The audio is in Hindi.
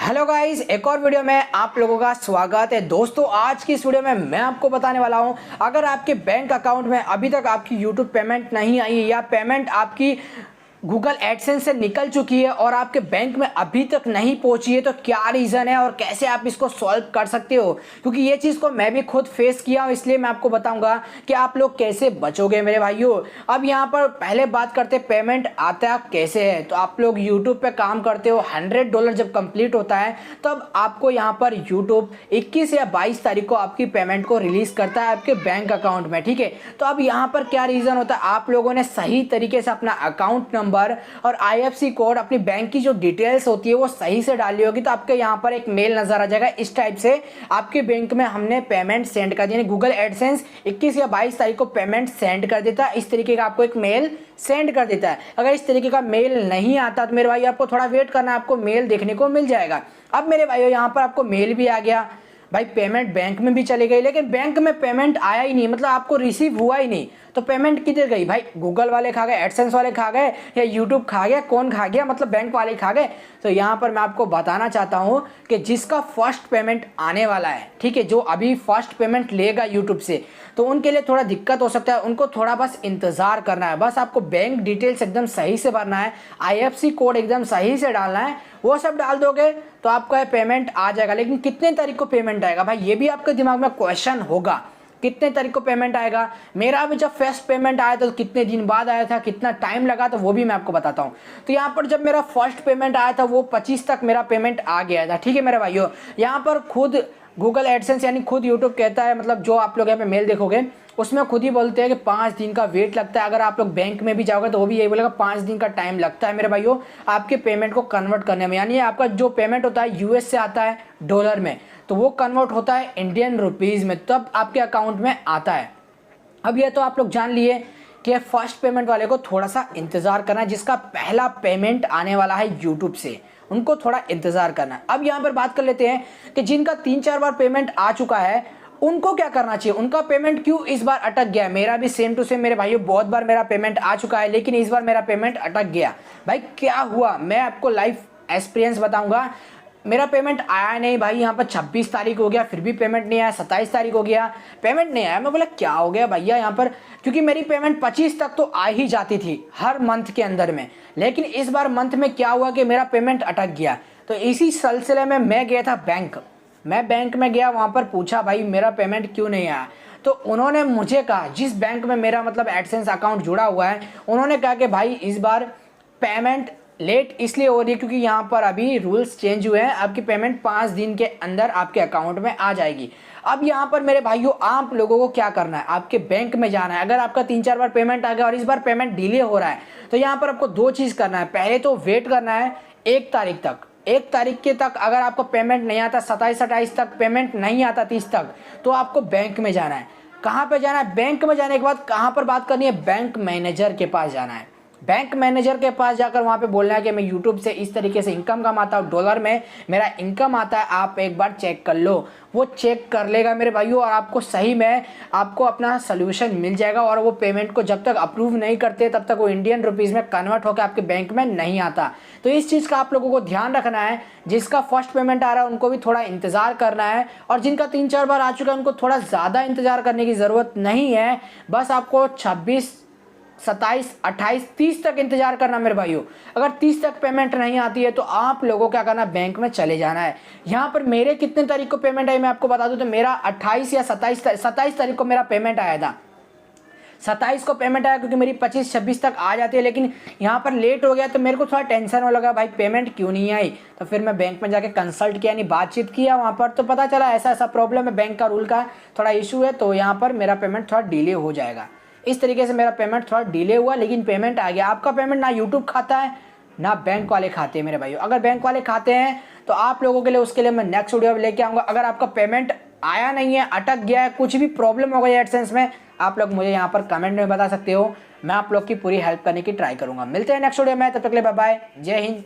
हेलो गाइस, एक और वीडियो में आप लोगों का स्वागत है। दोस्तों, आज की इस वीडियो में मैं आपको बताने वाला हूं, अगर आपके बैंक अकाउंट में अभी तक आपकी यूट्यूब पेमेंट नहीं आई या पेमेंट आपकी गूगल एडसेंस से निकल चुकी है और आपके बैंक में अभी तक नहीं पहुंची है, तो क्या रीज़न है और कैसे आप इसको सॉल्व कर सकते हो। क्योंकि ये चीज़ को मैं भी खुद फेस किया हूं, इसलिए मैं आपको बताऊंगा कि आप लोग कैसे बचोगे मेरे भाइयों। अब यहाँ पर पहले बात करते पेमेंट आता कैसे है। तो आप लोग यूट्यूब पे काम करते हो, $100 जब कंप्लीट होता है तब आपको यहाँ पर यूट्यूब 21 या 22 तारीख को आपकी पेमेंट को रिलीज करता है आपके बैंक अकाउंट में, ठीक है। तो अब यहाँ पर क्या रीज़न होता है, आप लोगों ने सही तरीके से अपना अकाउंट नंबर और IFSC कोड, अपनी बैंक की जो डिटेल्स होती है वो सही से डाली होगी, तो आपके यहाँ पर एक मेल नजर आ जाएगा इस टाइप से, आपके बैंक में हमने पेमेंट सेंड कर दी। यानी गूगल एडसेंस 21 या 22 तारीख को पेमेंट सेंड कर देता है, इस तरीके का आपको एक मेल सेंड कर देता है। अगर इस तरीके का मेल नहीं आता तो मेरे भाई आपको थोड़ा वेट करना है, आपको मेल देखने को मिल जाएगा। अब मेरे भाइयों यहाँ पर आपको मेल भी आ गया, भाई पेमेंट बैंक में भी चली गई, लेकिन बैंक में पेमेंट आया ही नहीं, मतलब आपको रिसीव हुआ ही नहीं। तो पेमेंट किधर गई भाई? गूगल वाले खा गए, एडसेंस वाले खा गए, या यूट्यूब खा गया? कौन खा गया? मतलब बैंक वाले खा गए। तो यहाँ पर मैं आपको बताना चाहता हूँ कि जिसका फर्स्ट पेमेंट आने वाला है, ठीक है, जो अभी फर्स्ट पेमेंट लेगा यूट्यूब से, तो उनके लिए थोड़ा दिक्कत हो सकता है, उनको थोड़ा बस इंतजार करना है। बस आपको बैंक डिटेल्स एकदम सही से भरना है, IFSC कोड एकदम सही से डालना है, वो सब डाल दोगे तो आपका पेमेंट आ जाएगा। लेकिन कितने तारीख को पेमेंट आएगा भाई, ये भी आपके दिमाग में क्वेश्चन होगा, कितने तारीख को पेमेंट आएगा। मेरा भी जब फर्स्ट पेमेंट आया था तो कितने दिन बाद आया था, कितना टाइम लगा, तो वो भी मैं आपको बताता हूँ। तो यहाँ पर जब मेरा फर्स्ट पेमेंट आया था वो 25 तक मेरा पेमेंट आ गया था, ठीक है मेरे भाइयों। यहाँ पर खुद गूगल एडसेंस यानी खुद यूट्यूब कहता है, मतलब जो आप लोग यहाँ पे मेल देखोगे उसमें खुद ही बोलते हैं कि 5 दिन का वेट लगता है। अगर आप लोग बैंक में भी जाओगे तो वो भी यही बोलेगा 5 दिन का टाइम लगता है मेरे भाइयों आपके पेमेंट को कन्वर्ट करने में। यानी आपका जो पेमेंट होता है US से आता है डॉलर में, तो वो कन्वर्ट होता है इंडियन रुपीज़ में, तब आपके अकाउंट में आता है। अब ये तो आप लोग जान लिए कि फर्स्ट पेमेंट वाले को थोड़ा सा इंतज़ार करना है, जिसका पहला पेमेंट आने वाला है यूट्यूब से, उनको थोड़ा इंतज़ार करना है। अब यहाँ पर बात कर लेते हैं कि जिनका 3-4 बार पेमेंट आ चुका है उनको क्या करना चाहिए, उनका पेमेंट क्यों इस बार अटक गया। मेरा भी सेम टू सेम मेरे भाइयों, बहुत बार मेरा पेमेंट आ चुका है लेकिन इस बार मेरा पेमेंट अटक गया। भाई क्या हुआ, मैं आपको लाइव एक्सपीरियंस बताऊंगा। मेरा पेमेंट आया नहीं भाई, यहाँ पर 26 तारीख हो गया फिर भी पेमेंट नहीं आया, 27 तारीख हो गया पेमेंट नहीं आया। मैं बोला क्या हो गया भैया यहाँ पर, क्योंकि मेरी पेमेंट 25 तक तो आ ही जाती थी हर मंथ के अंदर में, लेकिन इस बार मंथ में क्या हुआ कि मेरा पेमेंट अटक गया। तो इसी सिलसिले में मैं गया था बैंक, मैं बैंक में गया, वहाँ पर पूछा भाई मेरा पेमेंट क्यों नहीं आया। तो उन्होंने मुझे कहा, जिस बैंक में मेरा मतलब एडसेंस अकाउंट जुड़ा हुआ है, उन्होंने कहा कि भाई इस बार पेमेंट लेट इसलिए हो रही है क्योंकि यहाँ पर अभी रूल्स चेंज हुए हैं, आपकी पेमेंट 5 दिन के अंदर आपके अकाउंट में आ जाएगी। अब यहाँ पर मेरे भाइयों आप लोगों को क्या करना है, आपके बैंक में जाना है। अगर आपका 3-4 बार पेमेंट आ गया और इस बार पेमेंट डिले हो रहा है, तो यहाँ पर आपको 2 चीज़ करना है। पहले तो वेट करना है 1 तारीख तक, 1 तारीख के तक अगर आपको पेमेंट नहीं आता, 27-28 तक पेमेंट नहीं आता, 30 तक, तो आपको बैंक में जाना है। कहाँ पे जाना है? बैंक में जाने के बाद कहाँ पर बात करनी है? बैंक मैनेजर के पास जाना है। बैंक मैनेजर के पास जाकर वहाँ पे बोलना है कि मैं यूट्यूब से इस तरीके से इनकम कमाता हूँ, डॉलर में मेरा इनकम आता है, आप एक बार चेक कर लो। वो चेक कर लेगा मेरे भाइयों और आपको सही में आपको अपना सोल्यूशन मिल जाएगा। और वो पेमेंट को जब तक अप्रूव नहीं करते तब तक वो इंडियन रुपीज़ में कन्वर्ट होकर आपके बैंक में नहीं आता। तो इस चीज़ का आप लोगों को ध्यान रखना है। जिसका फर्स्ट पेमेंट आ रहा है उनको भी थोड़ा इंतज़ार करना है, और जिनका 3-4 बार आ चुका है उनको थोड़ा ज़्यादा इंतज़ार करने की ज़रूरत नहीं है। बस आपको 26, 27, 28, 30 तक इंतजार करना मेरे भाइयों। अगर 30 तक पेमेंट नहीं आती है तो आप लोगों को क्या करना है, बैंक में चले जाना है। यहाँ पर मेरे कितने तारीख को पेमेंट आई मैं आपको बता दूं, तो मेरा 28 या 27 तारीख को मेरा पेमेंट आया था। 27 को पेमेंट आया क्योंकि मेरी 25-26 तक आ जाती है, लेकिन यहाँ पर लेट हो गया तो मेरे को थोड़ा टेंशन हो लगा, भाई पेमेंट क्यों नहीं आई। तो फिर मैं बैंक में जाके कंसल्ट किया, यानी बातचीत किया वहाँ पर, तो पता चला ऐसा ऐसा प्रॉब्लम है, बैंक का रूल का थोड़ा इशू है, तो यहाँ पर मेरा पेमेंट थोड़ा डिले हो जाएगा। इस तरीके से मेरा पेमेंट थोड़ा डिले हुआ, लेकिन पेमेंट आ गया। आपका पेमेंट ना यूट्यूब खाता है ना बैंक वाले खाते हैं मेरे भाइयों। अगर बैंक वाले खाते हैं तो आप लोगों के लिए उसके लिए मैं नेक्स्ट वीडियो लेके आऊँगा। अगर आपका पेमेंट आया नहीं है, अटक गया है, कुछ भी प्रॉब्लम हो गई है एडसेंस में, आप लोग मुझे यहाँ पर कमेंट में बता सकते हो, मैं आप लोग की पूरी हेल्प करने की ट्राई करूँगा। मिलते हैं नेक्स्ट वीडियो में, तब तक के लिए बाय बाय, जय हिंद।